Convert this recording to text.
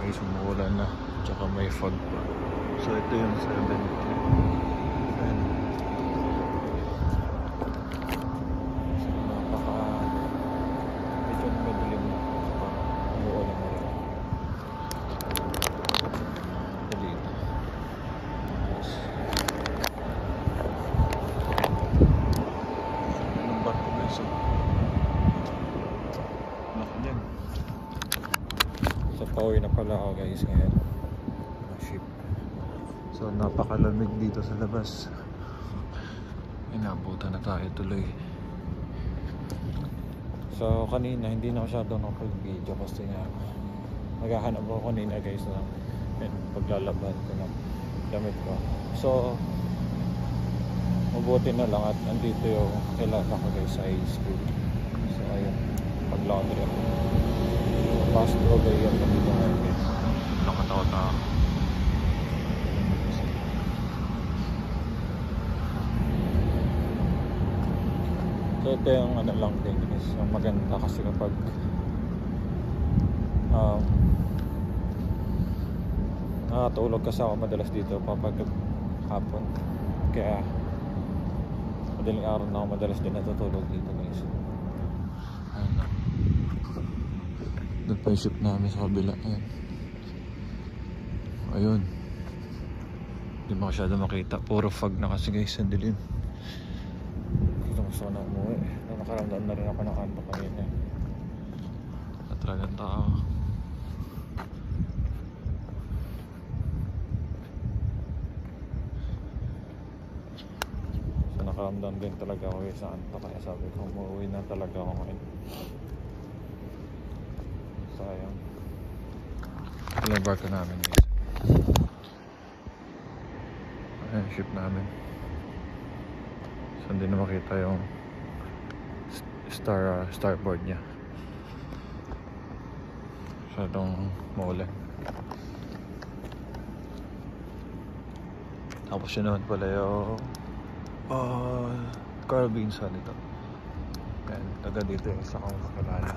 guys, umuulan na. Tsaka may fog pa. So ito yung 7. Pauwi na pala ako guys ngayon. Ship. So napakalamig dito sa labas. Inabutan na tayo tuloy. So kanina hindi na masyado nakapag-video kasi nga maghahanap ako kanina guys ng paglalaban ko ng damit ko. So mabuti na lang at andito yung kilala ko guys sa high school. So ayun, pag-laundry ako. Fast over yan dito ngayon guys. Nakatawa-tawa. So ito yung ano lang din guys. Yung maganda kasi kapag nakatulog kasi ako madalas dito kapag hapon. Kaya madaling araw na ako madalas din natutulog dito guys. Ayun lang. Doon pa yung ship namin sa kabila. Ayan. Ayun. Hindi mo masyado makita. Puro fog na kasi guys. Ang dilim. Gusto ko na umuwi. Nakaramdam na rin ako ng kanto kanina. Natragan tao. So nakaramdam din talaga ako sa kanto. Kaya sabi ko umuwi na talaga ako ngayon. Sayang. Ilang barko namin guys. Ayan ship namin. So hindi na makita yung starboard nya. Masyadong maulan. Tapos yun naman pala yung Carl Beans dito. Ayan, taga dito yung isa kong kakilala.